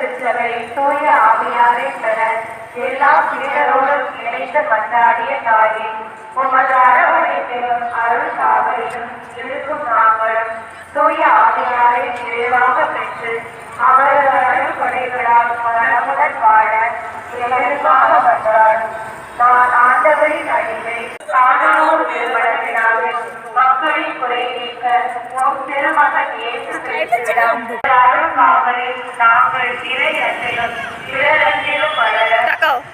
திருச்சபை தூய ஆவியாரை பெற எல்லா பிறரோடும் இணைந்து மன்றாடிய தாயே, உமது அரவணைப்பிலும் அருள் காவலிலும் இருக்கும் நாங்களும் தூய ஆவியாரை நிறைவாக பெற்று அவரது அருள் கொடைகளால் மனமுடன் வாழ எங்களுக்காக மன்றாடும். நான் ஆண்டவரின் அடிமை, காணாமூர் திருமணத்தினாக மக்களின் குறை நீக்க உம் திருமகன் இயேசு கிறிஸ்துவிடம் அருள் காவலில் நாங்கள் இறை அன்பிலும் பிறரன்பிலும் வளர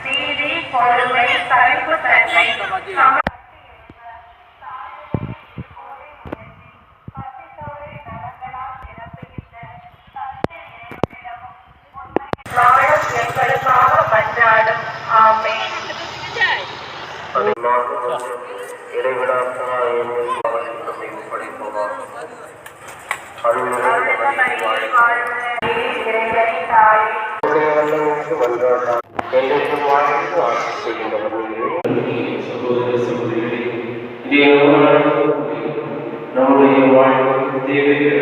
நீதி, பொறுமை, சகிப்பு தன்மை, எங்களுக்காக மன்றாடும். ஆமென். நம்முடைய வாழ்வு தேவையை